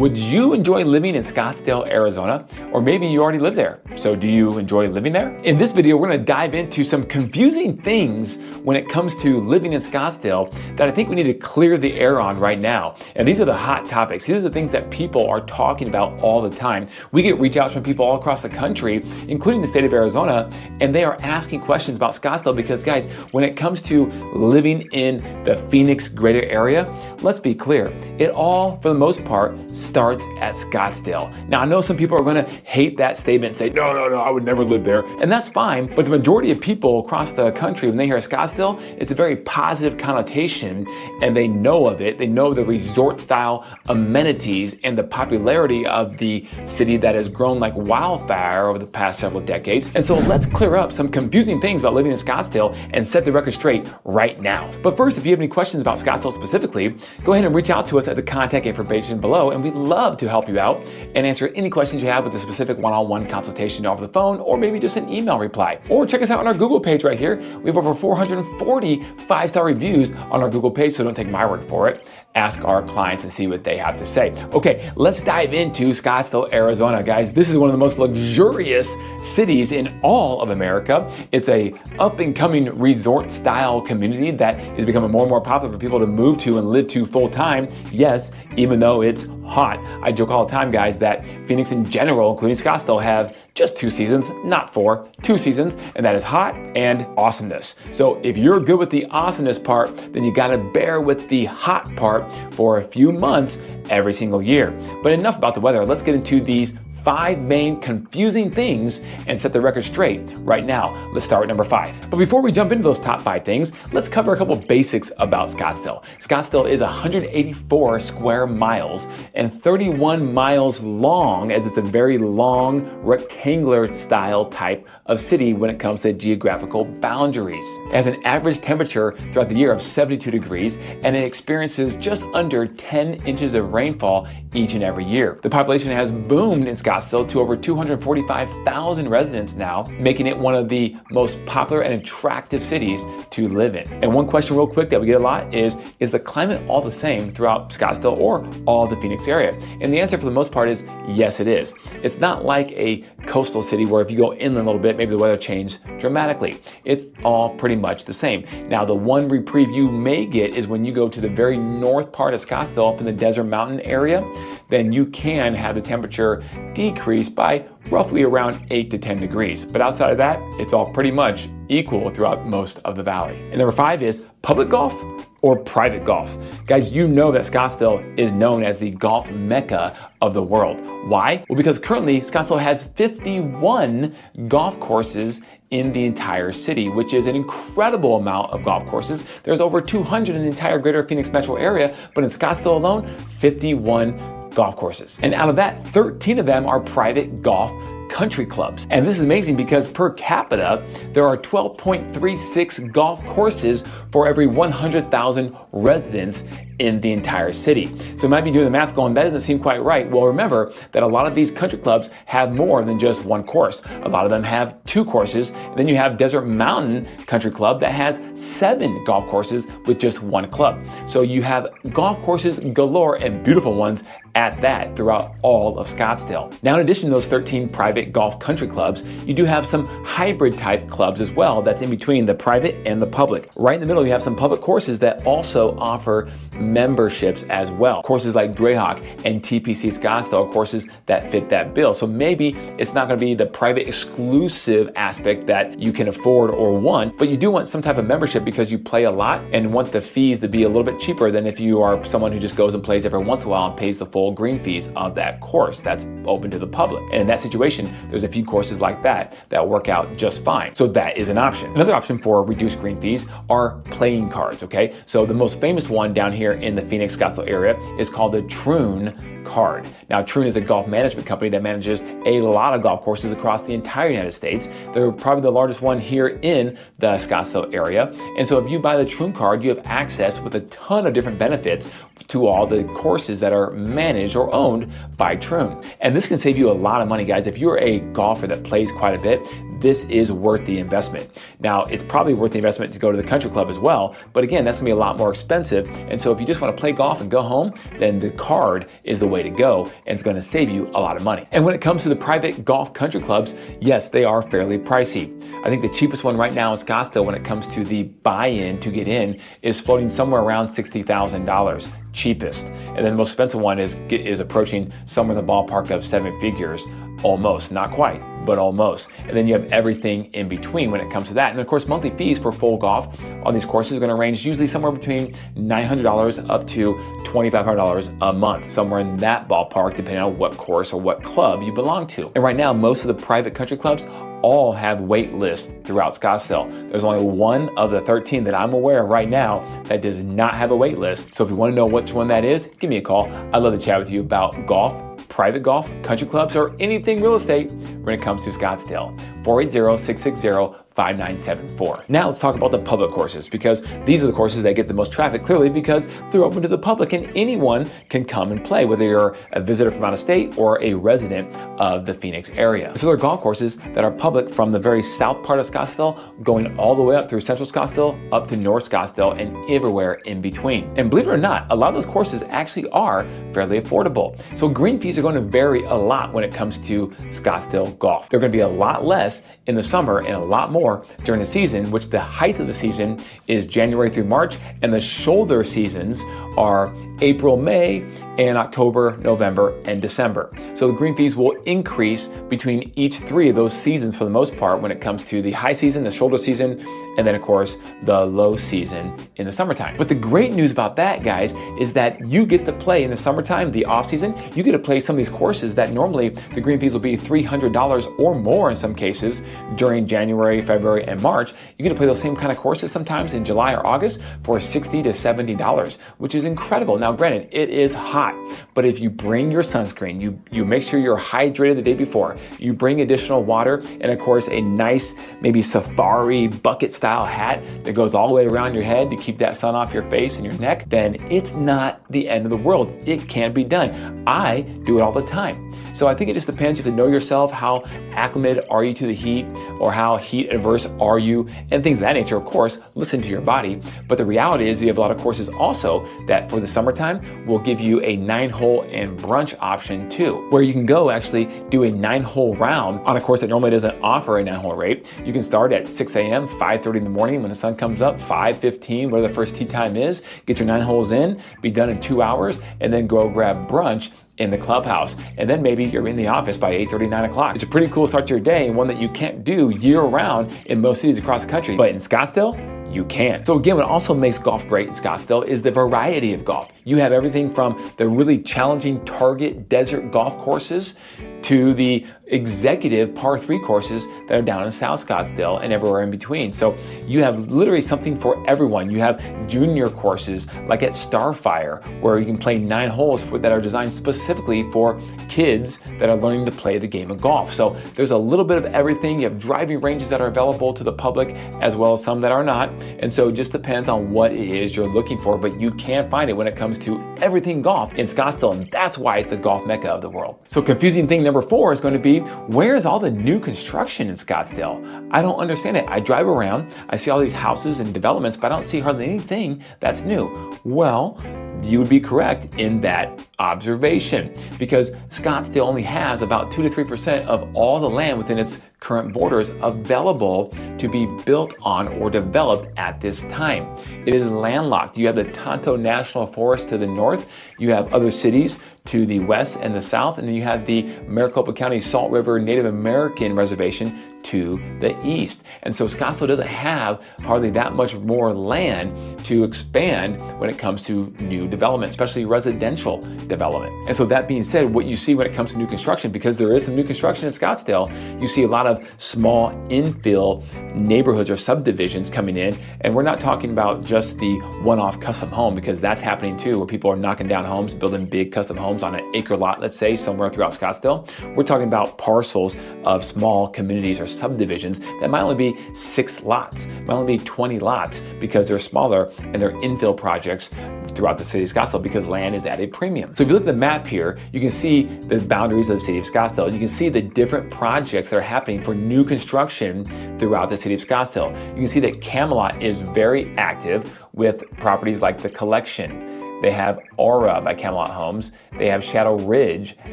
Would you enjoy living in Scottsdale, Arizona? Or maybe you already live there. So do you enjoy living there? In this video, we're gonna dive into some confusing things when it comes to living in Scottsdale that I think we need to clear the air on right now. And these are the hot topics. These are the things that people are talking about all the time. We get reach outs from people all across the country, including the state of Arizona, and they are asking questions about Scottsdale because, guys, when it comes to living in the Phoenix greater area, let's be clear, it all, for the most part, starts at Scottsdale. Now, I know some people are gonna hate that statement and say, no, I would never live there. And that's fine, but the majority of people across the country, when they hear Scottsdale, it's a very positive connotation, and they know of it. They know the resort style amenities and the popularity of the city that has grown like wildfire over the past several decades. And so let's clear up some confusing things about living in Scottsdale and set the record straight right now. But first, if you have any questions about Scottsdale specifically, go ahead and reach out to us at the contact information below, and we'd love to help you out and answer any questions you have with a specific one-on-one consultation over the phone, or maybe just an email reply. Or check us out on our Google page right here. We have over 440 five-star reviews on our Google page, so don't take my word for it. Ask our clients and see what they have to say. Okay, let's dive into Scottsdale, Arizona, guys. This is one of the most luxurious cities in all of America. It's a up-and-coming resort-style community that is becoming more and more popular for people to move to and live to full-time. Yes, even though it's hot. I joke all the time, guys, that Phoenix in general, including Scottsdale, have just 2 seasons, not 4, 2 seasons, and that is hot and awesomeness. So if you're good with the awesomeness part, then you gotta bear with the hot part for a few months every single year. But enough about the weather. Let's get into these 5 main confusing things and set the record straight right now. Let's start with number 5. But before we jump into those top 5 things, let's cover a couple basics about Scottsdale. Scottsdale is 184 square miles and 31 miles long, as it's a very long rectangular style type of city when it comes to geographical boundaries. It has an average temperature throughout the year of 72 degrees, and it experiences just under 10 inches of rainfall each and every year. The population has boomed in Scottsdale to over 245,000 residents now, making it one of the most popular and attractive cities to live in. And one question real quick that we get a lot is the climate all the same throughout Scottsdale or all the Phoenix area? And the answer for the most part is yes, it is. It's not like a coastal city where if you go inland a little bit, maybe the weather changes dramatically. It's all pretty much the same. Now, the one reprieve you may get is when you go to the very north part of Scottsdale, up in the desert mountain area, then you can have the temperature decrease by roughly around 8 to 10 degrees. But outside of that, it's all pretty much equal throughout most of the valley. And number 5 is public golf or private golf. Guys, you know that Scottsdale is known as the golf mecca of the world. Why? Well, because currently Scottsdale has 51 golf courses in the entire city, which is an incredible amount of golf courses. There's over 200 in the entire greater Phoenix metro area, but in Scottsdale alone, 51 golf courses. And out of that, 13 of them are private golf country clubs. And this is amazing because per capita, there are 12.36 golf courses for every 100,000 residents in the entire city. So you might be doing the math going, that doesn't seem quite right. Well, remember that a lot of these country clubs have more than just one course. A lot of them have 2 courses. And then you have Desert Mountain Country Club that has 7 golf courses with just 1 club. So you have golf courses galore, and beautiful ones at that, throughout all of Scottsdale. Now, in addition to those 13 private golf country clubs, you do have some hybrid type clubs as well that's in between the private and the public. Right in the middle, you have some public courses that also offer memberships as well. Courses like Greyhawk and TPC Scottsdale are courses that fit that bill. So maybe it's not gonna be the private exclusive aspect that you can afford or want, but you do want some type of membership because you play a lot and want the fees to be a little bit cheaper than if you are someone who just goes and plays every once in a while and pays the full green fees of that course that's open to the public. And in that situation, there's a few courses like that that work out just fine. So that is an option. Another option for reduced green fees are playing cards, okay? So the most famous one down here in the Phoenix Scottsdale area is called the Troon card. Now, Troon is a golf management company that manages a lot of golf courses across the entire United States. They're probably the largest one here in the Scottsdale area. And so if you buy the Troon card, you have access with a ton of different benefits to all the courses that are managed or owned by Troon. And this can save you a lot of money, guys. If you're a golfer that plays quite a bit, this is worth the investment. Now, it's probably worth the investment to go to the country club as well, but again, that's gonna be a lot more expensive. And so if you just wanna play golf and go home, then the card is the way to go, and it's gonna save you a lot of money. And when it comes to the private golf country clubs, yes, they are fairly pricey. I think the cheapest one right now in Scottsdale when it comes to the buy-in to get in is floating somewhere around $60,000. Cheapest. And then the most expensive one is approaching somewhere in the ballpark of 7 figures, almost, not quite, but almost. And then you have everything in between when it comes to that. And of course, monthly fees for full golf on these courses are going to range usually somewhere between $900 up to $2,500 a month, somewhere in that ballpark, depending on what course or what club you belong to. And right now, most of the private country clubs all have wait lists throughout Scottsdale. There's only one of the 13 that I'm aware of right now that does not have a wait list. So if you want to know which one that is, give me a call. I'd love to chat with you about golf, private golf, country clubs, or anything real estate when it comes to Scottsdale. 480-660-5974. Now let's talk about the public courses, because these are the courses that get the most traffic, clearly because they're open to the public and anyone can come and play, whether you're a visitor from out of state or a resident of the Phoenix area. So there are golf courses that are public from the very south part of Scottsdale, going all the way up through central Scottsdale, up to north Scottsdale, and everywhere in between. And believe it or not, a lot of those courses actually are fairly affordable. So green fees are going to vary a lot when it comes to Scottsdale golf. They're going to be a lot less in the summer and a lot more during the season, which the height of the season is January through March, and the shoulder seasons are April, May, and October, November, and December. So the green fees will increase between each 3 of those seasons for the most part when it comes to the high season, the shoulder season, and then of course the low season in the summertime. But the great news about that, guys, is that you get to play in the summertime, the off season, you get to play some of these courses that normally the green fees will be $300 or more in some cases during January, February, and March. You get to play those same kind of courses sometimes in July or August for $60 to $70, which is incredible. Now, granted, it is hot, but if you bring your sunscreen, you make sure you're hydrated the day before, you bring additional water, and of course a nice maybe safari bucket style hat that goes all the way around your head to keep that sun off your face and your neck, then it's not the end of the world. It can be done. I do it all the time. So I think it just depends. You have to know yourself. How acclimated are you to the heat, or how heat averse are you, and things of that nature. Of course, listen to your body. But the reality is you have a lot of courses also that for the summertime will give you a 9-hole and brunch option too, where you can go actually do a 9-hole round on a course that normally doesn't offer a 9-hole rate. You can start at 6 a.m., 5:30 in the morning when the sun comes up, 5:15, whatever the first tee time is, get your 9 holes in, be done in 2 hours, and then go grab brunch in the clubhouse. And then maybe you're in the office by 8:30, 9 o'clock. It's a pretty cool start to your day, and one that you can't do year round in most cities across the country. But in Scottsdale, you can. So again, what also makes golf great in Scottsdale is the variety of golf. You have everything from the really challenging target desert golf courses to the executive par 3 courses that are down in South Scottsdale and everywhere in between. So you have literally something for everyone. You have junior courses like at Starfire, where you can play 9 holes that are designed specifically for kids that are learning to play the game of golf. So there's a little bit of everything. You have driving ranges that are available to the public as well as some that are not. And so it just depends on what it is you're looking for, but you can find it when it comes to everything golf in Scottsdale, and that's why it's the golf mecca of the world. So confusing thing number 4 is going to be, where's all the new construction in Scottsdale? I don't understand it. I drive around, I see all these houses and developments, but I don't see hardly anything that's new. Well, you would be correct in that observation, because Scottsdale only has about 2 to 3% of all the land within its current borders available to be built on or developed at this time. It is landlocked. You have the Tonto National Forest to the north, you have other cities to the west and the south, and then you have the Maricopa County Salt River Native American Reservation to the east. And so Scottsdale doesn't have hardly that much more land to expand when it comes to new development, especially residential development. And so that being said, what you see when it comes to new construction, because there is some new construction in Scottsdale, you see a lot of small infill neighborhoods or subdivisions coming in. And we're not talking about just the one-off custom home, because that's happening too, where people are knocking down homes, building big custom homes homes on an acre lot, let's say, somewhere throughout Scottsdale. We're talking about parcels of small communities or subdivisions that might only be 6 lots, might only be 20 lots because they're smaller and they're infill projects throughout the city of Scottsdale because land is at a premium. So if you look at the map here, you can see the boundaries of the city of Scottsdale. You can see the different projects that are happening for new construction throughout the city of Scottsdale. You can see that Camelot is very active with properties like The Collection. They have Aura by Camelot Homes. They have Shadow Ridge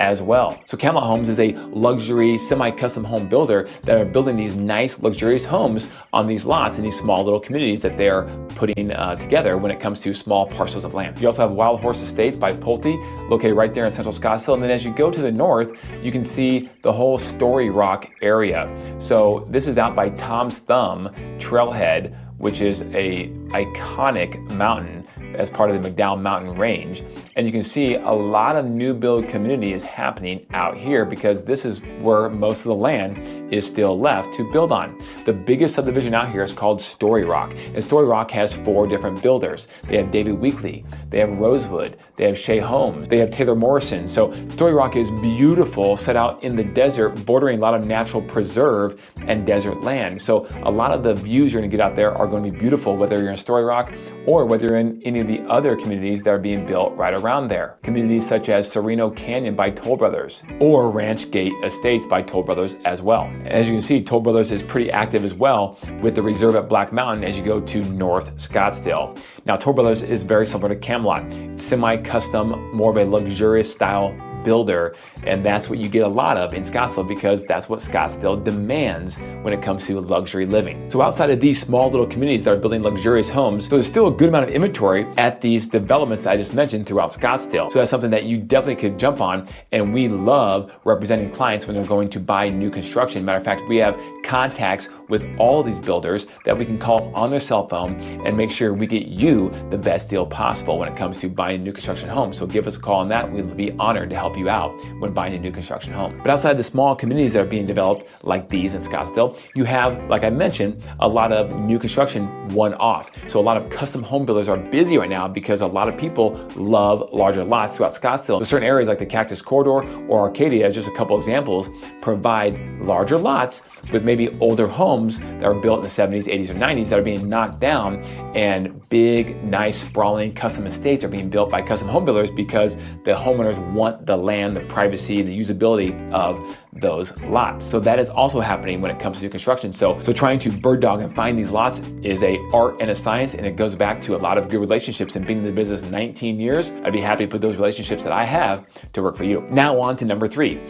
as well. So Camelot Homes is a luxury semi-custom home builder that are building these nice luxurious homes on these lots in these small little communities that they're putting together when it comes to small parcels of land. You also have Wild Horse Estates by Pulte, located right there in central Scottsdale. And then as you go to the north, you can see the whole Story Rock area. So this is out by Tom's Thumb Trailhead, which is a iconic mountain as part of the McDowell Mountain Range. And you can see a lot of new build community is happening out here because this is where most of the land is still left to build on. The biggest subdivision out here is called Story Rock. And Story Rock has 4 different builders. They have David Weekley, they have Rosewood, they have Shea Homes, they have Taylor Morrison. So Story Rock is beautiful, set out in the desert, bordering a lot of natural preserve and desert land. So a lot of the views you're gonna get out there are gonna be beautiful, whether you're in Story Rock or whether you're in any of the other communities that are being built right around there. Communities such as Sereno Canyon by Toll Brothers or Ranch Gate Estates by Toll Brothers as well. As you can see, Toll Brothers is pretty active as well with the reserve at Black Mountain as you go to North Scottsdale. Now, Toll Brothers is very similar to Camelot. It's semi-custom, more of a luxurious style builder, and that's what you get a lot of in Scottsdale because that's what Scottsdale demands when it comes to luxury living. So outside of these small little communities that are building luxurious homes, so there's still a good amount of inventory at these developments that I just mentioned throughout Scottsdale. So that's something that you definitely could jump on, and we love representing clients when they're going to buy new construction. Matter of fact, we have contacts with all of these builders that we can call on their cell phone and make sure we get you the best deal possible when it comes to buying new construction homes. So give us a call on that. We'll be honored to help you out when buying a new construction home. But outside the small communities that are being developed like these in Scottsdale, you have, like I mentioned, a lot of new construction one-off. So a lot of custom home builders are busy right now because a lot of people love larger lots throughout Scottsdale. So certain areas like the Cactus Corridor or Arcadia, as just a couple examples, provide larger lots with maybe older homes that were built in the 70s, 80s, or 90s that are being knocked down, and big, nice, sprawling custom estates are being built by custom home builders because the homeowners want the land, the privacy, the usability of those lots. So that is also happening when it comes to new construction. So trying to bird dog and find these lots is a art and a science, and it goes back to a lot of good relationships. And being in the business 19 years, I'd be happy to put those relationships that I have to work for you. Now on to number 3,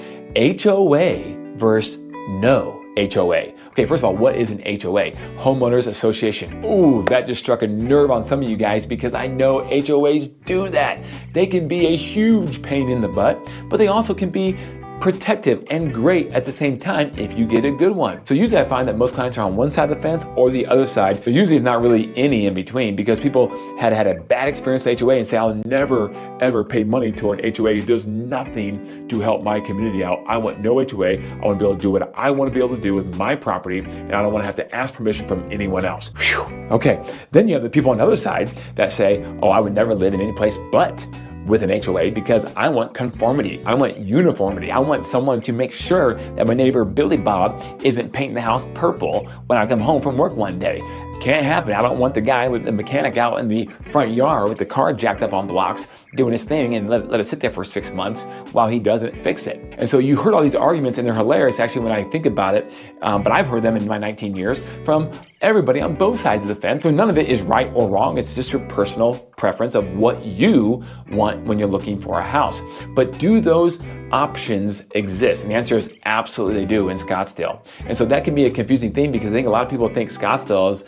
HOA versus no HOA. Okay, first of all, what is an HOA? Homeowners Association. Ooh, that just struck a nerve on some of you guys because I know HOAs do that. They can be a huge pain in the butt, but they also can be protective and great at the same time if you get a good one. So usually I find that most clients are on one side of the fence or the other side. But usually it's not really any in between because people had a bad experience with HOA and say, I'll never ever pay money to an HOA. It does nothing to help my community out. I want no HOA. I want to be able to do what I want to be able to do with my property, and I don't want to have to ask permission from anyone else. Whew. Okay, then you have the people on the other side that say, oh, I would never live in any place but with an HOA because I want conformity. I want uniformity. I want someone to make sure that my neighbor Billy Bob isn't painting the house purple when I come home from work one day. Can't happen. I don't want the guy with the mechanic out in the front yard with the car jacked up on blocks doing his thing and let it sit there for 6 months while he doesn't fix it. And so you heard all these arguments and they're hilarious actually when I think about it, but I've heard them in my 19 years from everybody on both sides of the fence. So none of it is right or wrong. It's just your personal preference of what you want when you're looking for a house. But do those options exist? And the answer is absolutely they do in Scottsdale. And so that can be a confusing thing because I think a lot of people think Scottsdale is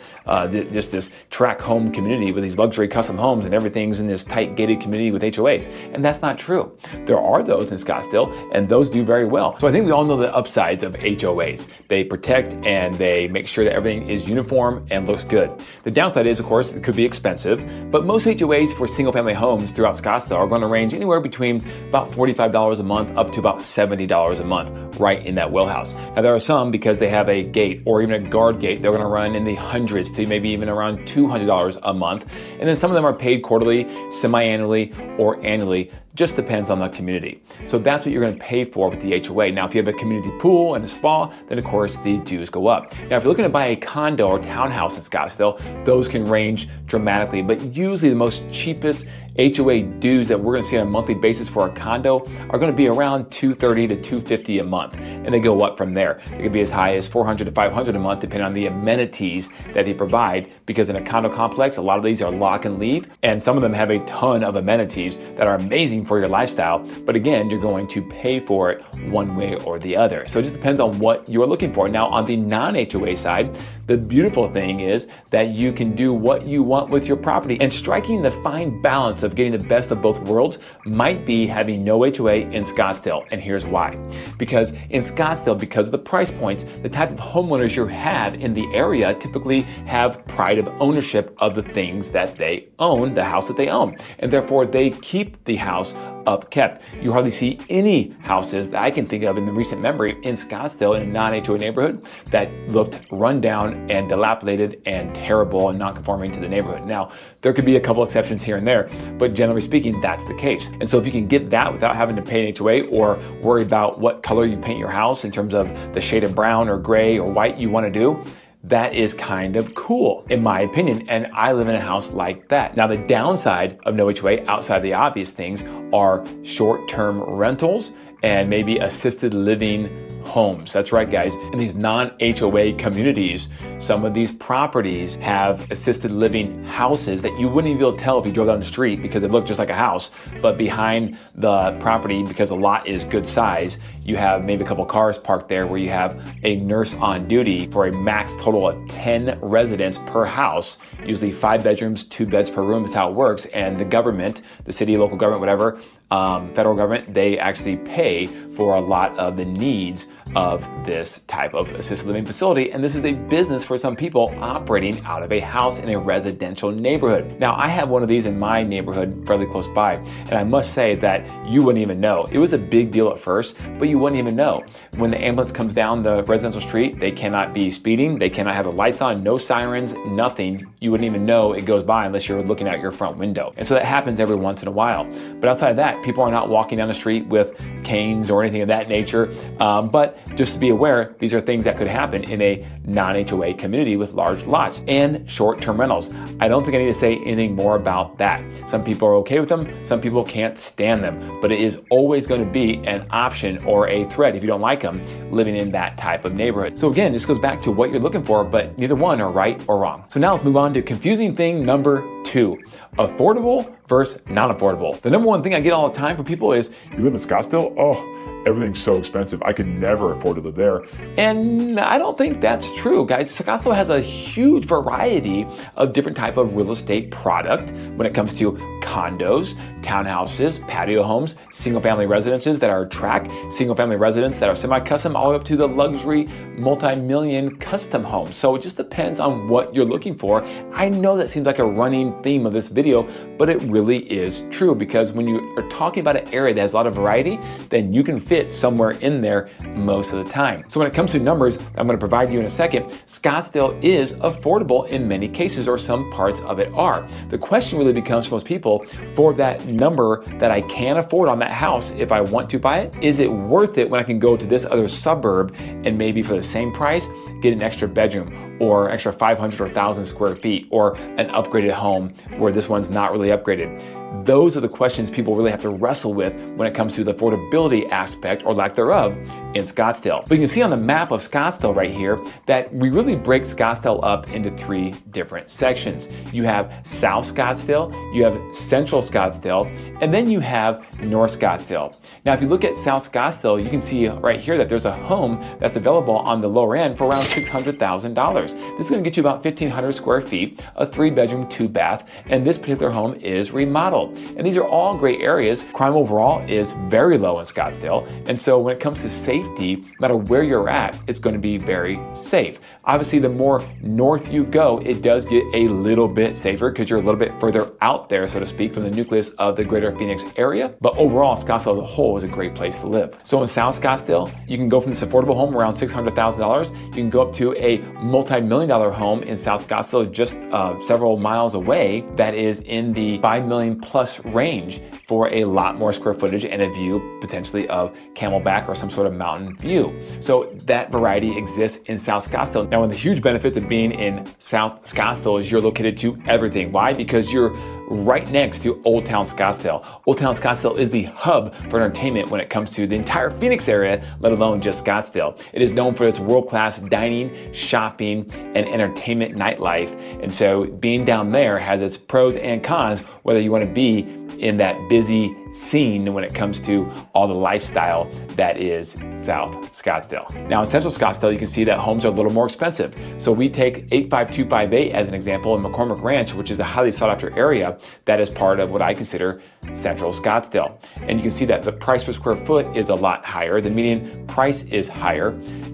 just this tract home community with these luxury custom homes and everything's in this tight gated community with HOAs. And that's not true. There are those in Scottsdale and those do very well. So I think we all know the upsides of HOAs. They protect and they make sure that everything is uniform and looks good. The downside is, of course, it could be expensive, but most HOAs for single family homes throughout Scottsdale are going to range anywhere between about $45 a month up to about $70 a month right in that wellhouse. Now there are some because they have a gate or even a guard gate, they're going to run in the hundreds to maybe even around $200 a month. And then some of them are paid quarterly, semi-annually, or annually Just depends on the community. So that's what you're going to pay for with the HOA. Now, if you have a community pool and a spa, then of course the dues go up. Now, if you're looking to buy a condo or townhouse in Scottsdale, those can range dramatically, but usually the most cheapest HOA dues that we're going to see on a monthly basis for a condo are going to be around $230 to $250 a month, and they go up from there. It could be as high as $400 to $500 a month, depending on the amenities that they provide, because in a condo complex, a lot of these are lock and leave, and some of them have a ton of amenities that are amazing for your lifestyle, but again, you're going to pay for it one way or the other. So it just depends on what you're looking for. Now, on the non-HOA side, the beautiful thing is that you can do what you want with your property, and striking the fine balance of getting the best of both worlds might be having no HOA in Scottsdale. And here's why. Because in Scottsdale, because of the price points, the type of homeowners you have in the area typically have pride of ownership of the things that they own, the house that they own. And therefore they keep the house upkept. You hardly see any houses that I can think of in the recent memory in Scottsdale in a non-HOA neighborhood that looked run down and dilapidated and terrible and non-conforming to the neighborhood. Now, there could be a couple exceptions here and there, but generally speaking, that's the case. And so if you can get that without having to pay an HOA or worry about what color you paint your house in terms of the shade of brown or gray or white you want to do, that is kind of cool, in my opinion, and I live in a house like that. Now, the downside of no HOA, outside the obvious things, are short-term rentals and maybe assisted living homes. That's right, guys. In these non-HOA communities, some of these properties have assisted living houses that you wouldn't even be able to tell if you drove down the street because they look just like a house, but behind the property, because the lot is good size, you have maybe a couple cars parked there where you have a nurse on duty for a max total of 10 residents per house, usually 5 bedrooms, 2 beds per room is how it works. And the government, the city, local government, whatever, federal government, they actually pay for a lot of the needs of this type of assisted living facility. And this is a business for some people operating out of a house in a residential neighborhood. Now, I have one of these in my neighborhood fairly close by, and I must say that you wouldn't even know. It was a big deal at first, but you wouldn't even know. When the ambulance comes down the residential street, they cannot be speeding, they cannot have the lights on, no sirens, nothing. You wouldn't even know it goes by unless you're looking out your front window. And so that happens every once in a while. But outside of that, people are not walking down the street with canes or anything of that nature. But just to be aware, these are things that could happen in a non-HOA community with large lots and short-term rentals. I don't think I need to say anything more about that. Some people are okay with them, some people can't stand them, but it is always going to be an option or a threat if you don't like them living in that type of neighborhood. So again, this goes back to what you're looking for, but neither one are right or wrong. So now let's move on to confusing thing number 2, affordable versus non-affordable. The number one thing I get all the time from people is, you live in Scottsdale? Oh, everything's so expensive. I could never afford to live there. and I don't think that's true, guys. Scottsdale has a huge variety of different type of real estate product when it comes to condos, townhouses, patio homes, single-family residences that are tract, single-family residents that are semi-custom, all the way up to the luxury multi-million custom homes. So it just depends on what you're looking for. I know that seems like a running theme of this video, but it really is true, because when you are talking about an area that has a lot of variety, then you can fit somewhere in there most of the time. So when it comes to numbers I'm going to provide you in a second, Scottsdale is affordable in many cases, or some parts of it are. The question really becomes for most people, for that number that I can afford on that house, if I want to buy it, is it worth it when I can go to this other suburb and maybe for the same price get an extra bedroom or extra 500 or 1,000 square feet, or an upgraded home where this one's not really upgraded? Those are the questions people really have to wrestle with when it comes to the affordability aspect, or lack thereof, in Scottsdale. But you can see on the map of Scottsdale right here that we really break Scottsdale up into 3 different sections. You have South Scottsdale, you have Central Scottsdale, and then you have North Scottsdale. Now, if you look at South Scottsdale, you can see right here that there's a home that's available on the lower end for around $600,000. This is going to get you about 1,500 square feet, a 3-bedroom, 2-bath, and this particular home is remodeled. And these are all great areas. Crime overall is very low in Scottsdale. And so when it comes to safety, safety. No matter where you're at, it's going to be very safe. Obviously, the more north you go, it does get a little bit safer because you're a little bit further out there, so to speak, from the nucleus of the greater Phoenix area. But overall, Scottsdale as a whole is a great place to live. So in South Scottsdale, you can go from this affordable home around $600,000. You can go up to a multi-million-dollar home in South Scottsdale just several miles away that is in the $5 million plus range for a lot more square footage and a view potentially of Camelback or some sort of mountain view. So that variety exists in South Scottsdale. Now, one of the huge benefits of being in South Scottsdale is you're located to everything. Why? Because you're right next to Old Town Scottsdale. Old Town Scottsdale is the hub for entertainment when it comes to the entire Phoenix area, let alone just Scottsdale. It is known for its world-class dining, shopping, and entertainment nightlife. And so being down there has its pros and cons, whether you want to be in that busy scene when it comes to all the lifestyle that is South Scottsdale. Now in Central Scottsdale, you can see that homes are a little more expensive. So we take 85258 as an example in McCormick Ranch, which is a highly sought after area that is part of what I consider Central Scottsdale. And you can see that the price per square foot is a lot higher. The median price is higher.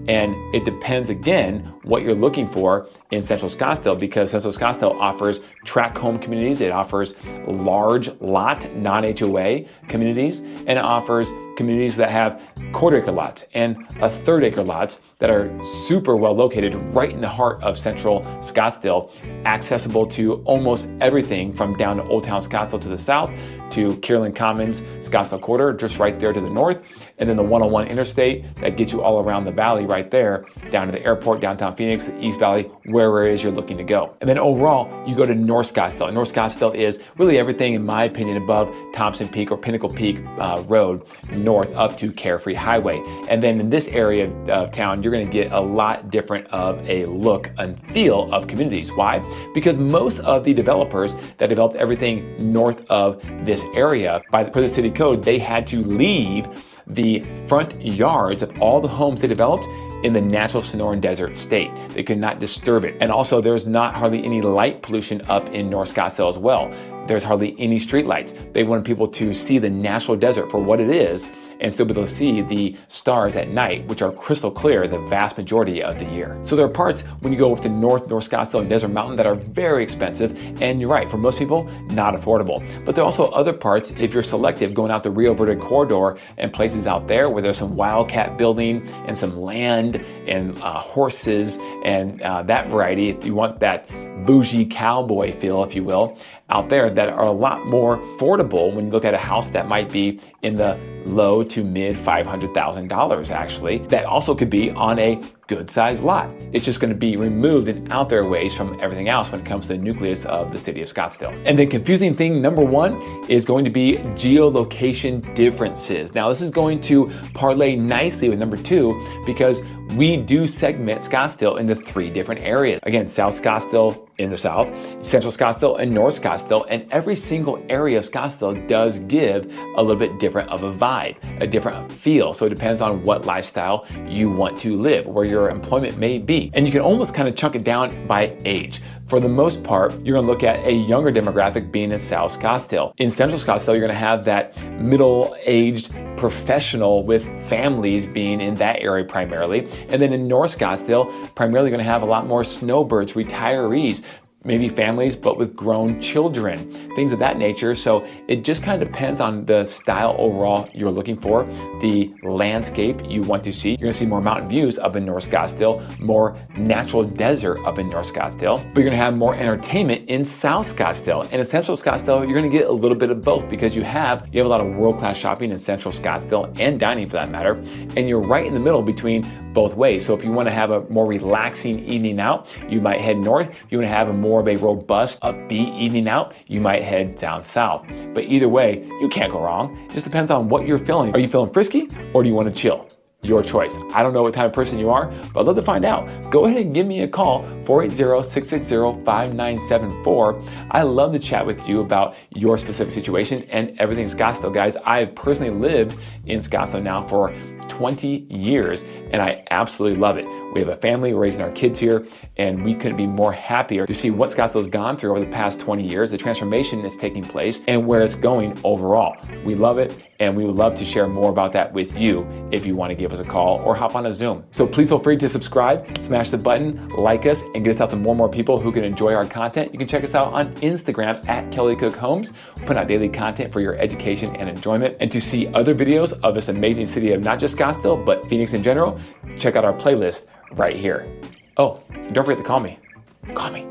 And it depends again what you're looking for in Central Scottsdale, because Central Scottsdale offers tract home communities. It offers large lot non-HOA communities, and it offers communities that have quarter-acre lots and a third-acre lots that are super well located right in the heart of Central Scottsdale, accessible to almost everything from down to Old Town Scottsdale to the south, to Kierland Commons, Scottsdale Quarter, just right there to the north, and then the 101 interstate that gets you all around the valley right there, down to the airport, downtown Phoenix, the East Valley, wherever it is you're looking to go. And then overall, you go to North Scottsdale. North Scottsdale is really everything, in my opinion, above Thompson Peak or Pinnacle Peak Road, north up to Carefree Highway. And then in this area of town, you're going to get a lot different of a look and feel of communities. Why? Because most of the developers that developed everything north of this area, per the city code, they had to leave the front yards of all the homes they developed in the natural Sonoran Desert state. They could not disturb it. And also there's not hardly any light pollution up in North Scottsdale as well. There's hardly any street lights. They wanted people to see the natural desert for what it is and still be able to see the stars at night, which are crystal clear the vast majority of the year. So there are parts when you go up to North Scottsdale and Desert Mountain that are very expensive, and you're right, for most people, not affordable. But there are also other parts, if you're selective, going out the Rio Verde corridor and places out there where there's some wildcat building and some land and horses and that variety, if you want that bougie cowboy feel, if you will, out there, that are a lot more affordable when you look at a house that might be in the low to mid $500,000 actually, that also could be on a good sized lot. It's just going to be removed and out there ways from everything else when it comes to the nucleus of the city of Scottsdale. And then confusing thing number one is going to be geolocation differences. Now this is going to parlay nicely with number two, because we do segment Scottsdale into three different areas. Again, South Scottsdale in the south, Central Scottsdale and North Scottsdale, and every single area of Scottsdale does give a little bit different of a vibe, a different feel. So it depends on what lifestyle you want to live, where your employment may be. And you can almost kind of chunk it down by age. For the most part, you're gonna look at a younger demographic being in South Scottsdale. In Central Scottsdale, you're gonna have that middle-aged professional with families being in that area primarily. And then in North Scottsdale, primarily gonna have a lot more snowbirds, retirees, maybe families, but with grown children, things of that nature. So it just kind of depends on the style overall you're looking for, the landscape you want to see. You're gonna see more mountain views up in North Scottsdale, more natural desert up in North Scottsdale, but you're gonna have more entertainment in South Scottsdale. And in Central Scottsdale, you're gonna get a little bit of both, because you have a lot of world-class shopping in Central Scottsdale, and dining for that matter, and you're right in the middle between both ways. So if you wanna have a more relaxing evening out, you might head north. If you wanna have a more of a robust, upbeat evening out, you might head down south. But either way, you can't go wrong. It just depends on what you're feeling. Are you feeling frisky, or do you want to chill? Your choice. I don't know what type of person you are, but I'd love to find out. Go ahead and give me a call, 480-660-5974. I love to chat with you about your specific situation and everything Scottsdale, guys. I've personally lived in Scottsdale now for 20 years, and I absolutely love it. We have a family, we're raising our kids here, and we couldn't be more happier to see what Scottsdale's gone through over the past 20 years, the transformation that's taking place, and where it's going overall. We love it, And we would love to share more about that with you if you want to give us a call or hop on a Zoom. So please feel free to subscribe, smash the button, like us, and get us out to more and more people who can enjoy our content. You can check us out on Instagram at Kelly Cook Homes. We put out daily content for your education and enjoyment. And to see other videos of this amazing city of not just Scottsdale, but Phoenix in general, check out our playlist right here. Oh, don't forget to call me. Call me.